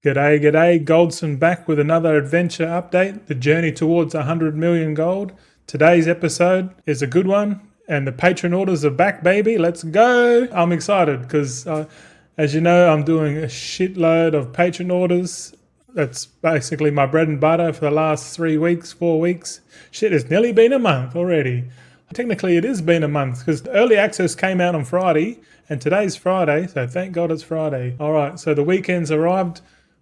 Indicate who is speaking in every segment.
Speaker 1: G'day, g'day. Goldson back with another adventure update, the journey towards 100 million gold. Today's episode is a good one, and the patron orders are back, baby. Let's go. I'm excited because, as you know, I'm doing a shitload of patron orders. That's basically my bread and butter for the last 3 weeks, 4 weeks. Shit, it's nearly been a month already. Technically, it has been a month because early access came out on Friday, and today's Friday, so thank God it's Friday. All right, so the weekend's arrived.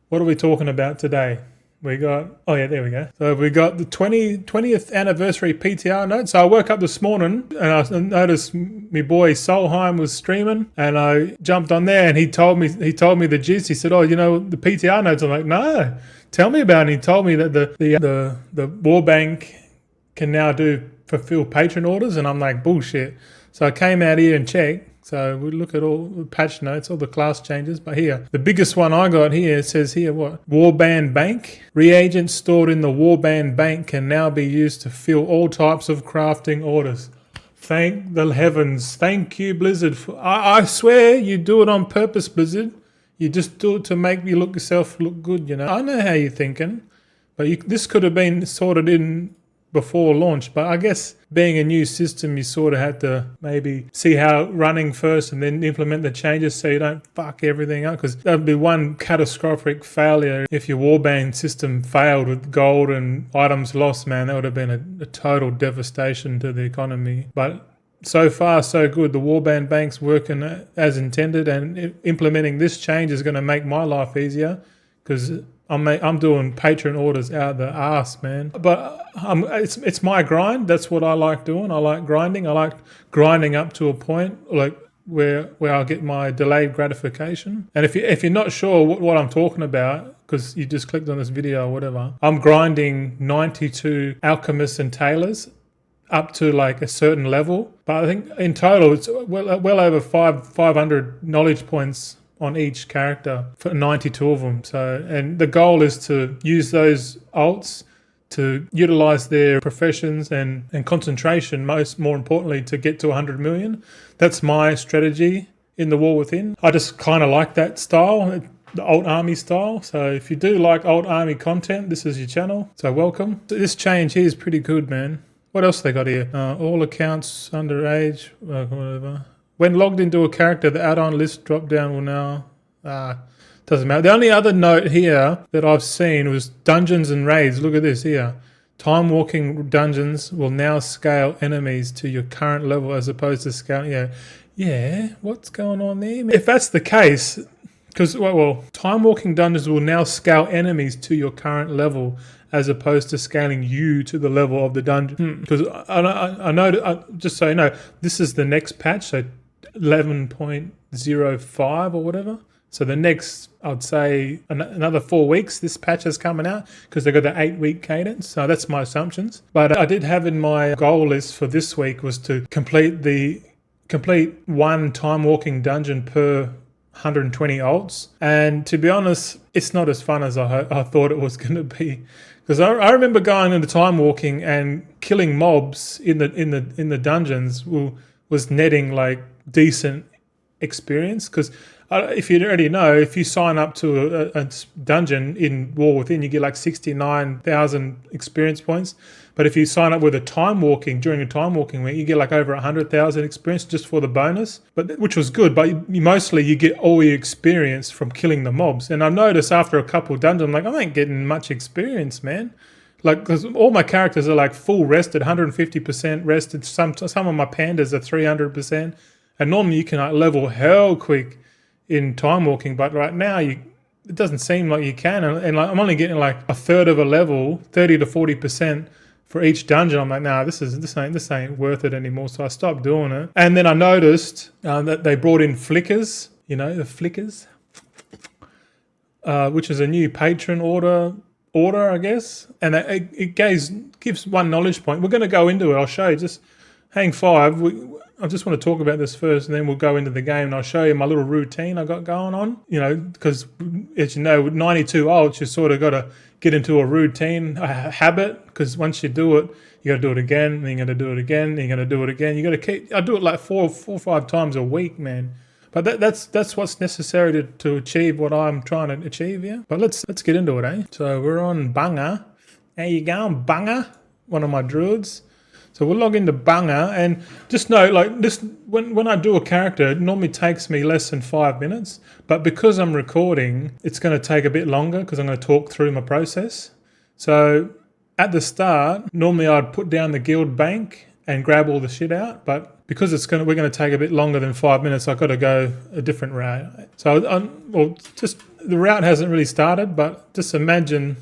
Speaker 1: What are we talking about today? We got, oh yeah, there we go. So we got the 20th anniversary PTR note. So I woke up this morning and I noticed my boy Solheim was streaming, and I jumped on there and he told me the gist. He said, oh, you know, the PTR notes. I'm like, no, tell me about it. And he told me that the War Bank can now fulfill patron orders, and I'm like, bullshit. So I came out here and checked. So we look at all the patch notes, all the class changes. But here, the biggest one I got here says here what? Warband Bank. Reagents stored in the Warband Bank can now be used to fill all types of crafting orders. Thank the heavens. Thank you, Blizzard. I swear you do it on purpose, Blizzard. You just do it to make yourself look good, you know. I know how you're thinking, but this could have been sorted in before launch, but I guess being a new system, you sort of had to maybe see how running first and then implement the changes so you don't fuck everything up, because that would be one catastrophic failure if your warband system failed with gold and items lost, man. That would have been a total devastation to the economy. But so far, so good. The Warband Bank's working as intended, and implementing this change is going to make my life easier because I'm doing patron orders out the arse, man. But it's my grind. That's what I like doing. I like grinding. I like grinding up to a point like where I'll get my delayed gratification. And if you're not sure what I'm talking about, because you just clicked on this video or whatever, I'm grinding 92 Alchemists and Tailors up to like a certain level. But I think in total it's well over 500 knowledge points on each character for 92 of them. So, and the goal is to use those alts to utilize their professions and concentration, more importantly, to get to 100 million. That's my strategy in the War Within. I just kind of like that style, the alt army style. So if you do like alt army content, this is your channel. So welcome. This change here is pretty good, man. What else they got here? All accounts underage, whatever. When logged into a character, the add-on list drop-down will now... doesn't matter. The only other note here that I've seen was dungeons and raids. Look at this here. Time-walking dungeons will now scale enemies to your current level as opposed to scaling... Yeah, what's going on there? If that's the case... Because, well, time-walking dungeons will now scale enemies to your current level as opposed to scaling you to the level of the dungeon. Because I know, just so you know, this is the next patch, so 11.05 or whatever. So the next, I'd say, another 4 weeks, this patch is coming out because they've got the 8-week cadence. So that's my assumptions. But I did have in my goal list for this week was to complete one time-walking dungeon per 120 alts, and to be honest, it's not as fun as I thought it was going to be, because I remember going into time walking and killing mobs in the dungeons was netting like decent experience. Because if you already know, if you sign up to a dungeon in War Within, you get like 69,000 experience points. But if you sign up with during a time walking week, you get like over 100,000 experience just for the bonus, which was good. But mostly you get all your experience from killing the mobs. And I noticed after a couple of dungeons, I'm like, I ain't getting much experience, man. Like, because all my characters are like full rested, 150% rested. Some of my pandas are 300%. And normally you can like level hell quick in time walking, but right now it doesn't seem like you can. And like, I'm only getting like a third of a level, 30 to 40%. For each dungeon. I'm like, nah, this ain't worth it anymore. So I stopped doing it. And then I noticed that they brought in flickers, you know, the flickers, which is a new patron order, I guess. And it gives one knowledge point. We're going to go into it. I'll show you. Just hang five. I just want to talk about this first, and then we'll go into the game, and I'll show you my little routine I got going on. You know, because as you know, with 92 alts, you sort of got to get into a routine, a habit, because once you do it, you got to do it again, then you got to do it again, then you got to do it again. You got to keep. I do it like four or five times a week, man. But that's what's necessary to achieve what I'm trying to achieve here. But let's get into it, eh? So we're on Bunga. How you going, Bunga? One of my druids. So we'll log into Bunga, and just know, like this, when I do a character, it normally takes me less than 5 minutes. But because I'm recording, it's going to take a bit longer because I'm going to talk through my process. So at the start, normally I'd put down the guild bank and grab all the shit out, but because we're going to take a bit longer than 5 minutes, I've got to go a different route. So, just the route hasn't really started, but just imagine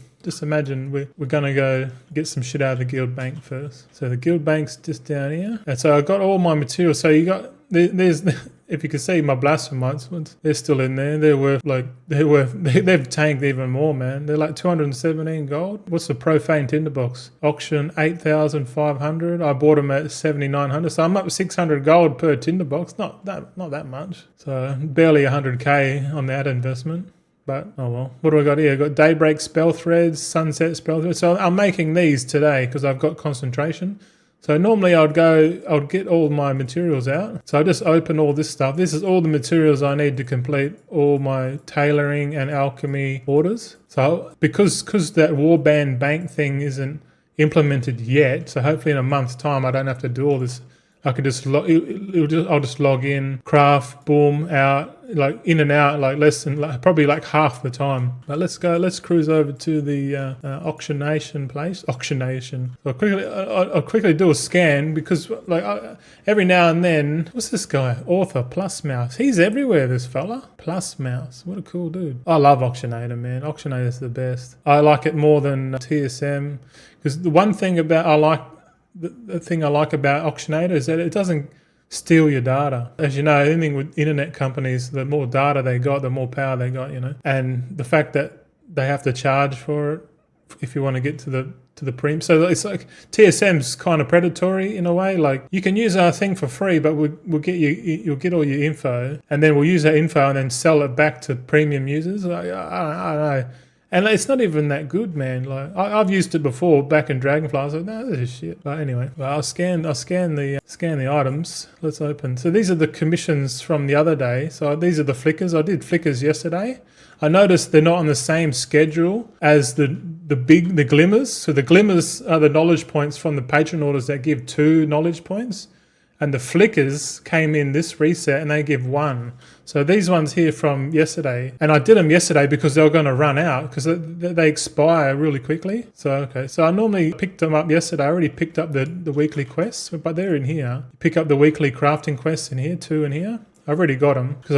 Speaker 1: we're going to go get some shit out of the guild bank first. So the guild bank's just down here. And so I got all my materials. So there's if you can see my blasphemites ones, they're still in there. They've tanked even more, man. They're like 217 gold. What's the profane tinderbox? Auction 8,500. I bought them at 7,900. So I'm up 600 gold per tinderbox. Not that much. So barely 100k on that investment. But, oh well. What do I got here? I've got Daybreak Spell Threads, Sunset Spell Threads. So I'm making these today because I've got concentration. So normally I'd get all my materials out. So I just open all this stuff. This is all the materials I need to complete all my tailoring and alchemy orders. So because that Warband bank thing isn't implemented yet, so hopefully in a month's time I don't have to do all this. I can just I'll just log in, craft, boom, out, like in and out, like less than probably like half the time. But let's cruise over to the auctionation place. Auctionation. So I'll quickly do a scan because every now and then, what's this guy? Author Plus Mouse. He's everywhere, this fella. Plus Mouse. What a cool dude. I love Auctionator, man. Auctionator's the best. I like it more than TSM because the one thing the thing I like about Auctionator is that it doesn't steal your data. As you know, anything with internet companies, the more data they got, the more power they got, And the fact that they have to charge for it if you want to get to the premium. So it's like TSM's kind of predatory in a way. Like you can use our thing for free, but you'll get all your info, and then we'll use that info and then sell it back to premium users. I don't know. And it's not even that good, man. Like I've used it before back in Dragonfly. I was like, no, this is shit. But anyway, I'll scan the items. Let's open. So these are the commissions from the other day. So these are the flickers. I did flickers yesterday. I noticed they're not on the same schedule as the glimmers. So the glimmers are the knowledge points from the patron orders that give 2 knowledge points. And the flickers came in this reset and they give 1. So these ones here from yesterday, and I did them yesterday because they were going to run out because they expire really quickly. So I normally picked them up yesterday. I already picked up the weekly quests, but they're in here. Pick up the weekly crafting quests in here, 2 in here. I've already got them because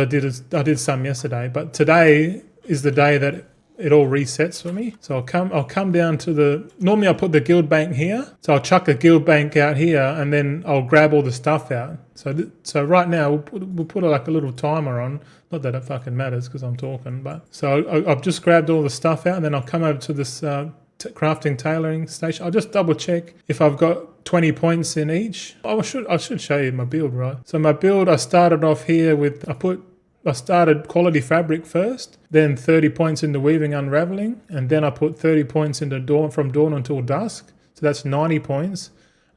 Speaker 1: I did some yesterday, but today is the day that it all resets for me. So I'll come down to normally I'll put the guild bank here. So I'll chuck the guild bank out here and then I'll grab all the stuff out. So right now we'll put like a little timer on. Not that it fucking matters because I'm talking, but so I've just grabbed all the stuff out and then I'll come over to this crafting tailoring station. I'll just double check if I've got 20 points in each. I should show you my build, right? So my build, I started off here with, I started quality fabric first, then 30 points into weaving unraveling, and then I put 30 points into from dawn until dusk. So that's 90 points.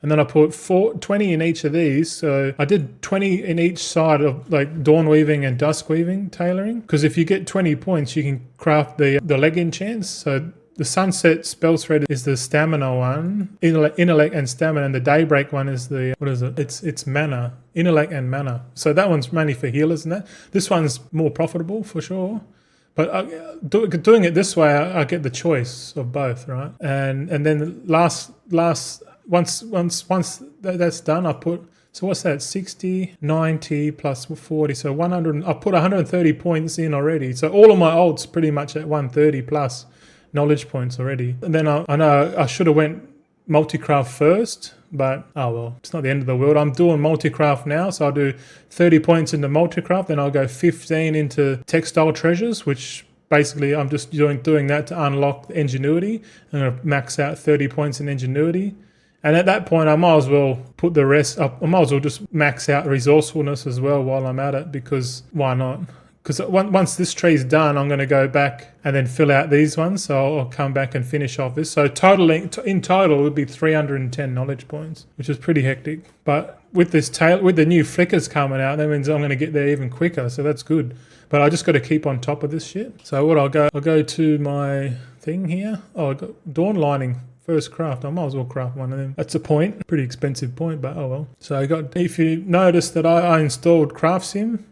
Speaker 1: And then I put 20 in each of these. So I did 20 in each side of like dawn weaving and dusk weaving tailoring. Because if you get 20 points, you can craft the leg enchants. So the sunset spell thread is the stamina one, intellect and stamina, and the daybreak one is it's mana, intellect and mana. So that one's mainly for healers and that. This one's more profitable for sure. But doing it this way, I get the choice of both, right? And then once that's done, I put, so what's that, 60, 90 plus 40, so 100, I put 130 points in already. So all of my ults pretty much at 130 plus knowledge points already. And then I know I should have went multi-craft first, but oh well, it's not the end of the world. I'm doing multi-craft now, so I'll do 30 points into multi-craft, then I'll go 15 into textile treasures, which basically I'm just doing that to unlock ingenuity. I'm going to max out 30 points in ingenuity. And at that point, I might as well put the rest up. I might as well just max out resourcefulness as well while I'm at it, because why not? because once this tree's done, I'm going to go back and then fill out these ones. So I'll come back and finish off this. So in total, it would be 310 knowledge points, which is pretty hectic. But with with the new flickers coming out, that means I'm going to get there even quicker. So that's good. But I just got to keep on top of this shit. So what I'll go to my thing here. Oh, I got dawn lining. First craft. I might as well craft one of them. That's a point. Pretty expensive point, but oh well. So if you notice that I installed Craft Sim,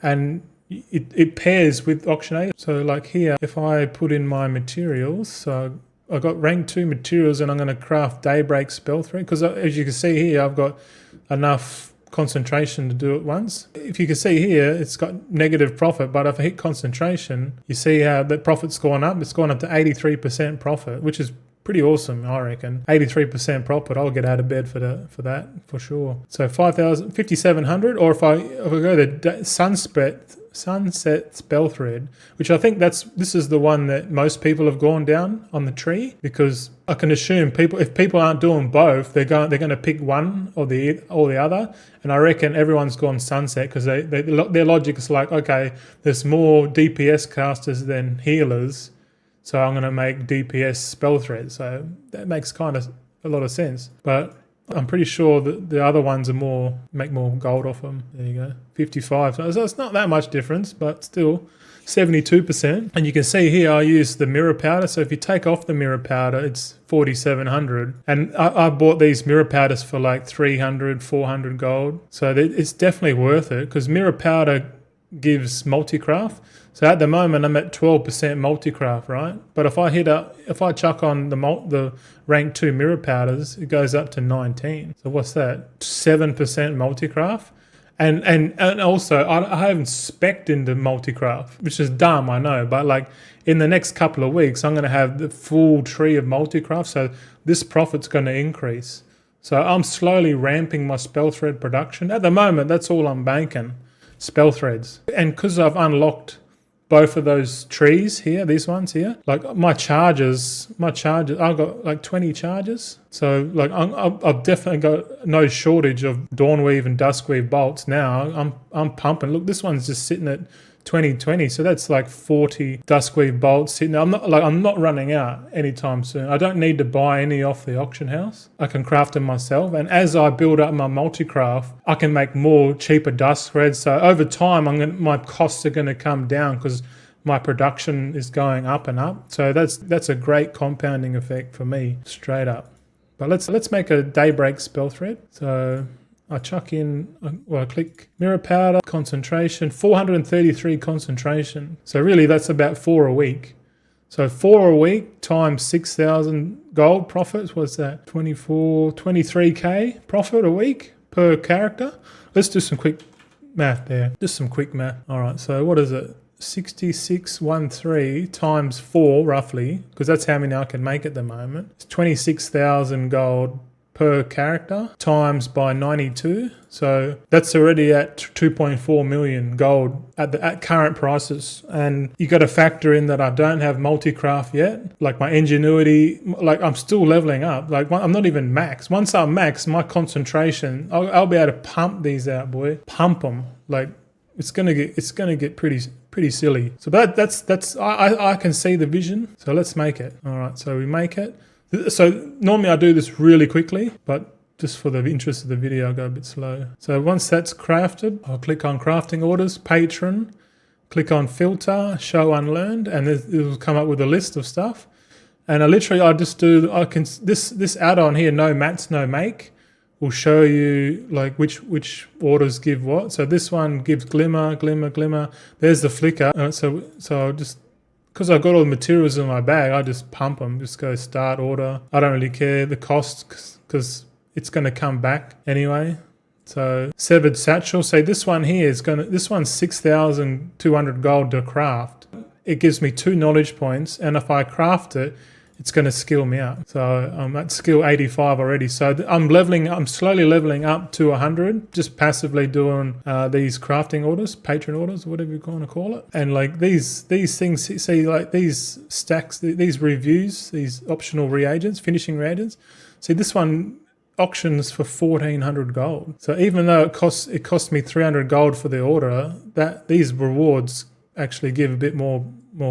Speaker 1: and it pairs with Auction8. So like here, if I put in my materials, so I got rank 2 materials, and I'm going to craft Daybreak Spell Thread, because as you can see here, I've got enough concentration to do it once. If you can see here, it's got negative profit, but if I hit concentration, you see how the profit's gone up. It's gone up to 83% profit, which is pretty awesome, I reckon. 83% profit. I'll get out of bed for that for sure. So 5,700, or if I go to Sunset Spell Thread, which I think this is the one that most people have gone down on the tree, because I can assume if people aren't doing both, they're going to pick one or the other, and I reckon everyone's gone Sunset because their logic is like, okay, there's more DPS casters than healers, so I'm going to make DPS Spell Thread. So that makes kind of a lot of sense. But I'm pretty sure that the other ones make more gold off them. There you go, 55. So it's not that much difference, but still 72%. And you can see here I use the mirror powder. So if you take off the mirror powder, it's 4,700. And I bought these mirror powders for like 300, 400 gold. So it's definitely worth it, because mirror powder gives multi-craft. So at the moment I'm at 12% multi-craft, right? But if I chuck on the rank 2 mirror powders, it goes up to 19. So what's that? 7% multi-craft. And also I haven't spec'd into multi-craft, which is dumb, I know, but like in the next couple of weeks I'm going to have the full tree of multi-craft, so this profit's going to increase. So I'm slowly ramping my spell thread production. At the moment, that's all I'm banking, spell threads. And because I've unlocked both of those trees here, these ones here, like my charges, I've got like 20 charges. So like I've definitely got no shortage of Dawnweave and Duskweave bolts now. I'm pumping. Look, this one's just sitting at 2020, so that's like 40 Duskweave bolts sitting. I'm not running out anytime soon. I don't need to buy any off the auction house. I can craft them myself, and as I build up my multi-craft, I can make more cheaper dusk threads. So over time, my costs are going to come down because my production is going up and up. So that's a great compounding effect for me, straight up. But let's make a Daybreak spell thread. So I chuck in, I click mirror powder, concentration, 433 concentration. So really that's about 4 a week. So 4 a week times 6,000 gold profits, what's that? 23k profit a week per character. Let's do some quick math there. Just some quick math. All right, so what is it? 6613 times 4 roughly, because that's how many I can make at the moment. It's 26,000 gold per character times by 92, so that's already at 2.4 million gold at current prices. And you got to factor in that I don't have multi-craft yet, like my ingenuity, like I'm still leveling up, like I'm not even max. Once I'm max, my concentration, I'll be able to pump these out, boy, pump them. Like it's gonna get pretty silly. So that's I can see the vision, so let's make it. All right, so we make it. So normally I do this really quickly, but just for the interest of the video, I'll go a bit slow. So once that's crafted, I'll click on crafting orders, patron, click on filter, show unlearned, and it will come up with a list of stuff. And this add-on here, no mats, no make, will show you like which orders give what. So this one gives glimmer. There's the flicker. So I'll just, because I've got all the materials in my bag, I just pump them, just go start order. I don't really care the cost because it's going to come back anyway. So severed satchel. So this one here this one's 6,200 gold to craft. It gives me 2 knowledge points, and if I craft it, it's going to skill me up. So I'm at skill 85 already. So I'm slowly leveling up to 100, just passively doing these crafting orders, patron orders, whatever you want to call it. And like these things, see like these stacks, these reviews, these optional reagents, finishing reagents. See this one auctions for 1,400 gold. So even though it cost me 300 gold for the order, that these rewards actually give a bit more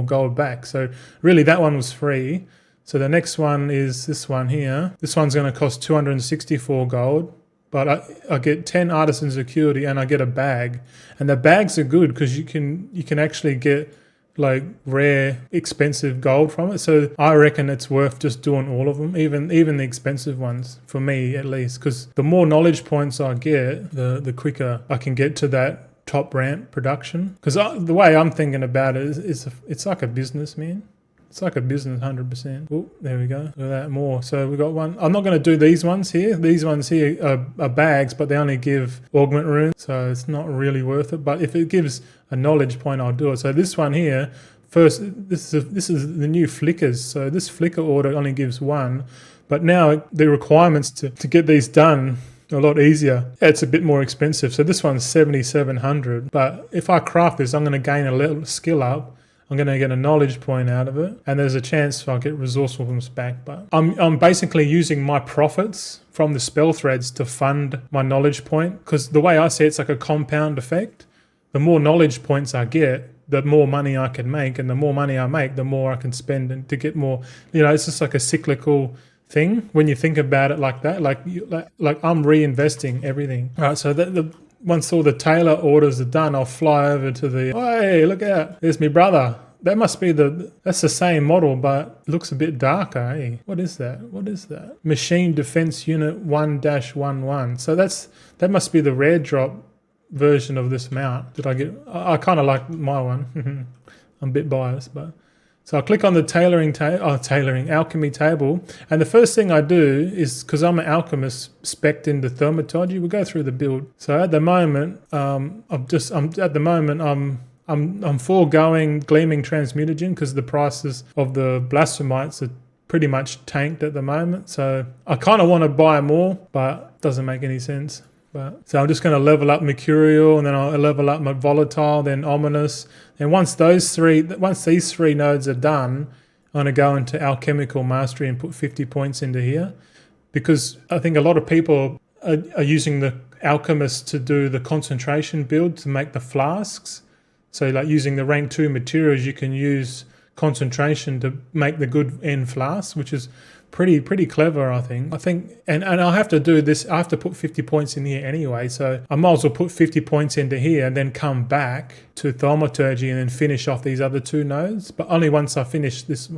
Speaker 1: gold back. So really that one was free. So the next one is this one here. This one's going to cost 264 gold, but I get 10 artisan security and I get a bag. And the bags are good because you can actually get like rare, expensive gold from it. So I reckon it's worth just doing all of them, even the expensive ones, for me at least, because the more knowledge points I get, the quicker I can get to that top ramp production. Because the way I'm thinking about it is it's like a business, man. It's like a business, 100%. Oh, there we go. Look at that, more. So we got one. I'm not going to do these ones here. These ones here are bags, but they only give augment runes, so it's not really worth it. But if it gives a knowledge point, I'll do it. So this one here, first, this is the new flickers. So this flicker order only gives one, but now the requirements to get these done are a lot easier. It's a bit more expensive. So this one's 7,700. But if I craft this, I'm going to gain a little skill up. I'm going to get a knowledge point out of it, and there's a chance I'll get resourcefulness back. But I'm basically using my profits from the spell threads to fund my knowledge point, because the way I see it, it's like a compound effect. The more knowledge points I get, the more money I can make, and the more money I make, the more I can spend and to get more. It's just like a cyclical thing when you think about it like that. Like I'm reinvesting everything. All right, so once all the tailor orders are done, I'll fly over to hey, look out, there's my brother. That must be that's the same model, but it looks a bit darker, eh? What is that? Machine Defense Unit 1-11. So that must be the rare drop version of this mount that I get. I kind of like my one. I'm a bit biased, but... So I click on the tailoring alchemy table, and the first thing I do is, because I'm an alchemist spec'd into thaumaturgy, we'll go through the build. So at the moment, I'm foregoing gleaming transmutagen because the prices of the blasphemites are pretty much tanked at the moment. So I kind of want to buy more, but it doesn't make any sense. So I'm just going to level up Mercurial, and then I'll level up my Volatile, then Ominous. And once these three nodes are done, I'm going to go into Alchemical Mastery and put 50 points into here. Because I think a lot of people are using the Alchemists to do the concentration build to make the flasks. So like using the rank 2 materials, you can use concentration to make the good end flasks, which is pretty clever, I think. And I'll have to do this. I have to put 50 points in here anyway, so I might as well put 50 points into here and then come back to thaumaturgy and then finish off these other two nodes. But only once I finish this.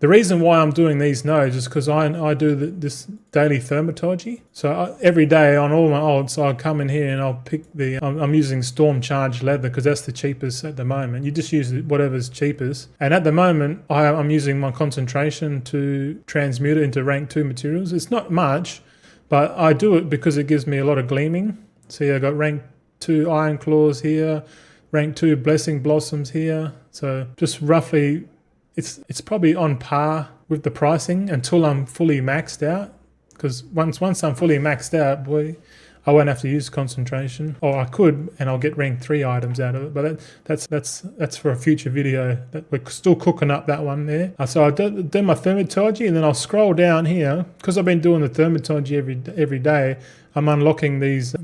Speaker 1: The reason why I'm doing these nodes is because I do this daily thaumaturgy. So every day on all my odds, I'll come in here and I'll pick I'm using storm charged leather because that's the cheapest at the moment. You just use whatever's cheapest. And at the moment, I'm using my concentration to transmute it into rank 2 materials. It's not much, but I do it because it gives me a lot of gleaming. See, I got rank 2 Iron Claws here, rank 2 Blessing Blossoms here. So just roughly... It's probably on par with the pricing until I'm fully maxed out. Because once I'm fully maxed out, boy, I won't have to use concentration. Or I could, and I'll get rank 3 items out of it. But that's for a future video. We're still cooking up that one there. So I do my thaumaturgy, and then I'll scroll down here. Because I've been doing the thaumaturgy every day, I'm unlocking these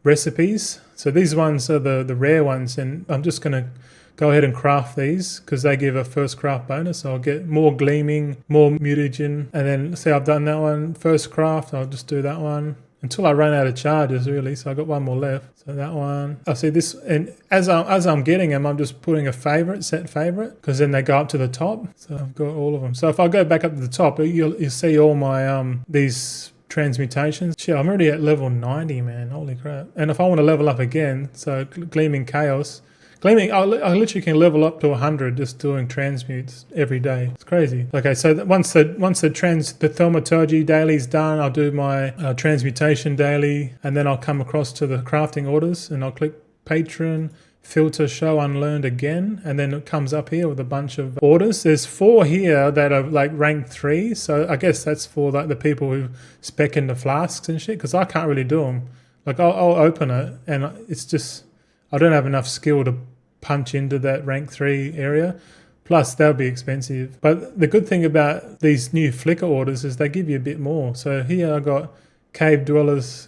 Speaker 1: recipes. So these ones are the rare ones, and I'm just going to go ahead and craft these because they give a first craft bonus. So I'll get more gleaming, more mutagen, and then say I've done that one. First craft, I'll just do that one until I run out of charges, really. So I got one more left. So that one. I see this, and as I'm getting them, I'm just putting a set favorite, because then they go up to the top. So I've got all of them. So if I go back up to the top, you'll see all my these transmutations. Shit, I'm already at level 90, man. Holy crap. And if I want to level up again, so Gleaming Chaos. Gleaming, I literally can level up to 100 just doing transmutes every day. It's crazy. Okay, so once the thaumaturgy daily is done, I'll do my transmutation daily, and then I'll come across to the crafting orders, and I'll click Patron, filter show unlearned again, and then it comes up here with a bunch of orders. There's 4 here that are like rank 3, so I guess that's for like the people who spec into flasks and shit, because I can't really do them. Like I'll open it, and it's just, I don't have enough skill to punch into that rank 3 area. Plus, they'll be expensive. But the good thing about these new flicker orders is they give you a bit more. So here I got Cave Dweller's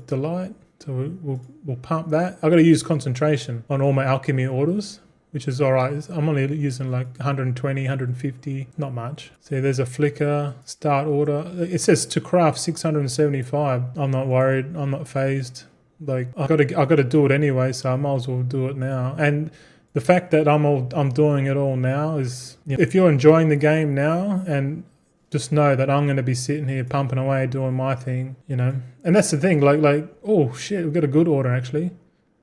Speaker 1: Delight. So we'll pump that. I've got to use concentration on all my alchemy orders, which is all right. I'm only using like 120, 150, not much. See, there's a flicker, start order. It says to craft 675. I'm not worried. I'm not phased. Like I got to do it anyway, so I might as well do it now. And the fact that I'm doing it all now is, if you're enjoying the game now, and just know that I'm going to be sitting here pumping away doing my thing, And that's the thing. Like oh shit, we've got a good order actually.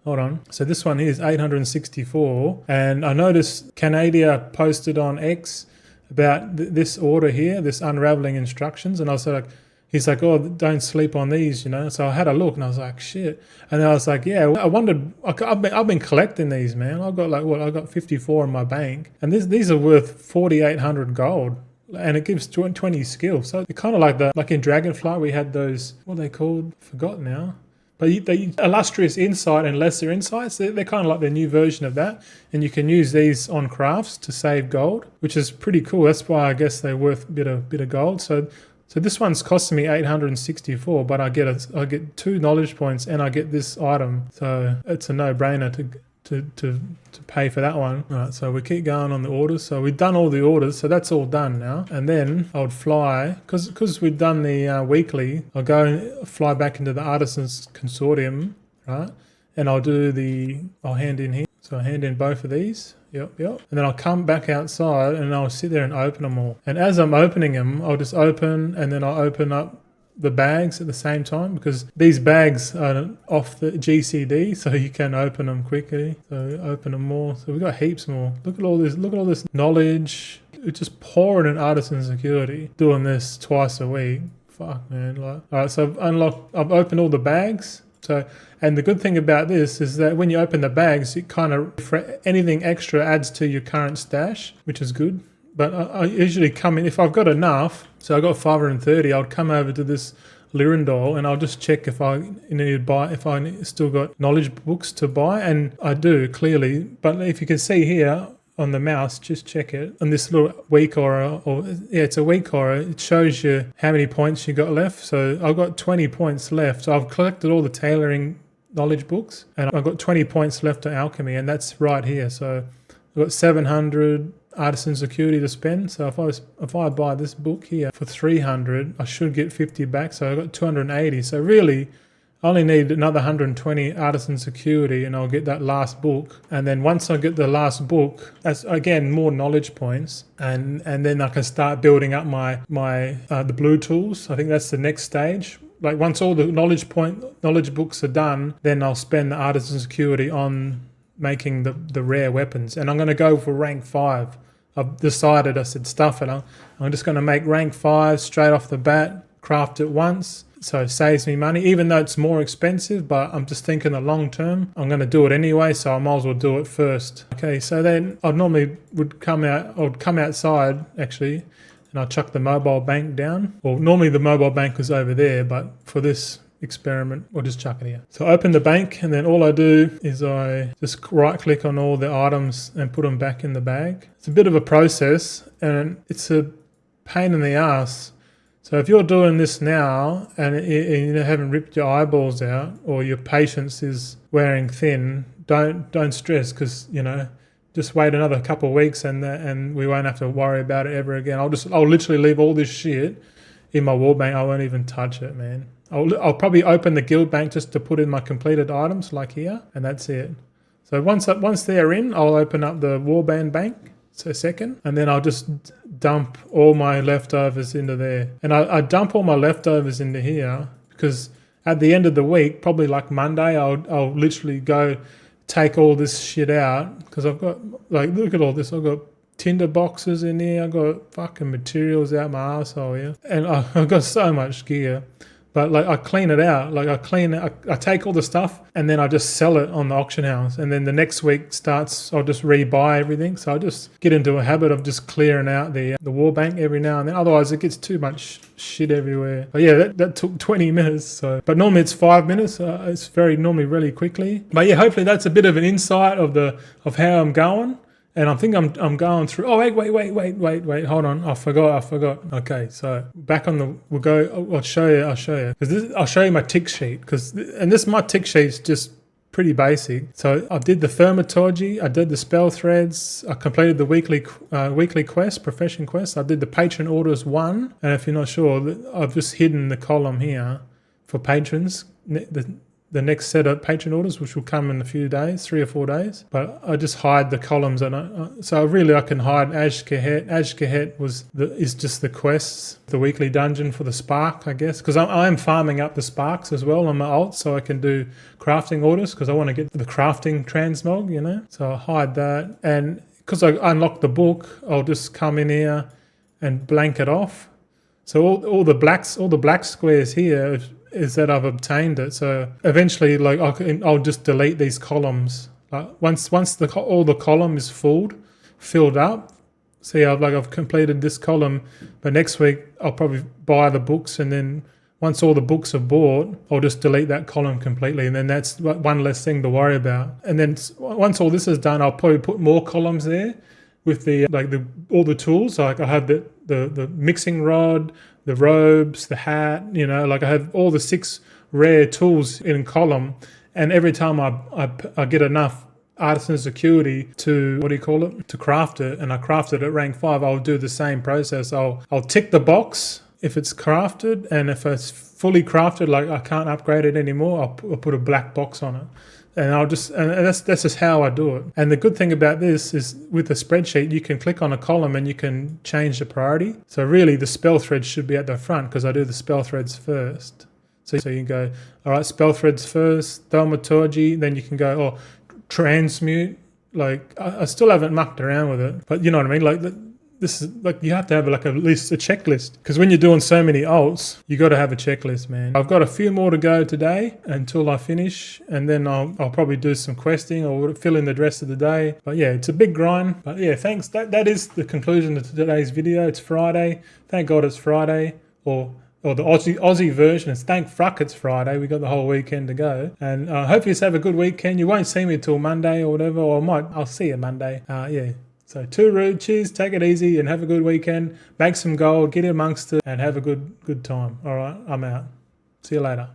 Speaker 1: Hold on. So this one here is 864, and I noticed Canada posted on X about this order here, this unraveling instructions, and I was like, he's like, oh, don't sleep on these, So I had a look, and I was like, shit. And then I was like, yeah, I wondered. I've been collecting these, man. I've got I got 54 in my bank, and these are worth 4,800 gold. And it gives 20 skill. So it's kind of like in Dragonfly, we had those, what are they called? Forgot now. But they illustrious insight and lesser insights, they're kind of like the new version of that. And you can use these on crafts to save gold, which is pretty cool. That's why I guess they're worth a bit of gold. So this one's costing me 864, but I get 2 knowledge points and I get this item. So it's a no-brainer to pay for that one. All right, so we keep going on the orders. So we've done all the orders, so that's all done now. And then I would fly, because we've done the weekly, I'll go and fly back into the Artisans Consortium, right? And I'll hand in here. So I hand in both of these. Yep. And then I'll come back outside and I'll sit there and open them all. And as I'm opening them, I'll just open, and then I'll open up the bags at the same time, because these bags are off the GCD, so you can open them quickly. So open them more. So we've got heaps more. Look at all this knowledge. It's just pouring in artisan security. Doing this twice a week. Fuck, man. All right, so I've opened all the bags. So, and the good thing about this is that when you open the bags, it kind of, anything extra adds to your current stash, which is good. But I usually come in, if I've got enough, so I've got 530, I'll come over to this Lyrindol and I'll just check if I need to buy, if I still got knowledge books to buy. And I do, clearly. But if you can see here on the mouse, just check it. On this little week aura, it's a week aura, it shows you how many points you got left. So I've got 20 points left. So I've collected all the tailoring knowledge books, and I've got 20 points left to alchemy, and that's right here. So I've got 700 artisan security to spend. So if I buy this book here for 300, I should get 50 back. So I've got 280. So really, I only need another 120 artisan security, and I'll get that last book. And then once I get the last book, that's again more knowledge points, and then I can start building up my the blue tools. I think that's the next stage. Like once all the knowledge books are done, then I'll spend the artisan security on making the rare weapons. And I'm going to go for rank 5. I've decided, I said stuff it. I'm just going to make rank 5 straight off the bat, craft it once, so it saves me money, even though it's more expensive, but I'm just thinking the long term. I'm going to do it anyway, so I might as well do it first. Okay, so then I would come outside actually, and I'll chuck the mobile bank down. Well, normally the mobile bank was over there, but for this experiment, we'll just chuck it here. So I open the bank, and then all I do is I just right click on all the items and put them back in the bag. It's a bit of a process, and it's a pain in the ass. So if you're doing this now and you haven't ripped your eyeballs out, or your patience is wearing thin, don't stress, because just wait another couple of weeks and we won't have to worry about it ever again. I'll literally leave all this shit in my war bank. I won't even touch it, man. I'll probably open the guild bank just to put in my completed items like here, and that's it. So once they're in, I'll open up the Warband bank, so second, and then I'll just dump all my leftovers into there. And I dump all my leftovers into here because at the end of the week, probably like Monday, I'll literally go take all this shit out, because I've got, like, look at all this. I've got tinder boxes in here. I've got fucking materials out my arsehole here. And I've got so much gear. But like I clean it out, like I take all the stuff and then I just sell it on the auction house. And then the next week starts, I'll just rebuy everything. So I just get into a habit of just clearing out the war bank every now and then. Otherwise it gets too much shit everywhere. But yeah, that took 20 minutes. So, but normally it's 5 minutes. It's normally really quickly. But yeah, hopefully that's a bit of an insight of how I'm going. And I think I'm going through. Oh wait. Hold on. I forgot. Okay, so back on the. We'll go. I'll show you. I'll show you my tick sheet my tick sheet's just pretty basic. So I did the thaumaturgy. I did the spell threads. I completed the weekly quest, profession quest. I did the patron orders 1. And if you're not sure, I've just hidden the column here for patrons. The next set of patron orders, which will come in a few days, 3 or 4 days. But I just hide the columns, and I can hide Ashkahet. Ashkahet is just the quests, the weekly dungeon for the spark, I guess, because I am farming up the sparks as well on my alt, so I can do crafting orders because I want to get the crafting transmog, you know. So I hide that, and because I unlocked the book, I'll just come in here and blank it off. So all the black squares here is that I've obtained it. So eventually, like I'll just delete these columns. Once all the column is filled up. See, I've completed this column, but next week I'll probably buy the books, and then once all the books are bought, I'll just delete that column completely, and then that's one less thing to worry about. And then once all this is done, I'll probably put more columns there with all the tools. Like I have the mixing rod, the robes, the hat, you know, like I have all the 6 rare tools in column, and every time I get enough artisan security to, to craft it, and I craft it at rank 5, I'll do the same process. I'll tick the box if it's crafted, and if it's fully crafted, like I can't upgrade it anymore, I'll put a black box on it. And that's just how I do it. And the good thing about this is with the spreadsheet, you can click on a column and you can change the priority. So really the spell threads should be at the front because I do the spell threads first. So you can go, all right, spell threads first, thaumaturgy, then you can go, transmute. Like I still haven't mucked around with it, but you know what I mean? Like this is like you have to have at least a checklist, because when you're doing so many alts, you got to have a checklist, man. I've got a few more to go today until I finish, and then I'll probably do some questing or fill in the rest of the day. But yeah, it's a big grind. But yeah, thanks. That is the conclusion of today's video. It's Friday. Thank God it's Friday, or the Aussie version is thank fuck it's Friday. We got the whole weekend to go, and hope you have a good weekend. You won't see me till Monday or whatever, or I'll see you Monday. Yeah. So too rude, cheers, take it easy and have a good weekend. Make some gold, get amongst it and have a good time. All right, I'm out. See you later.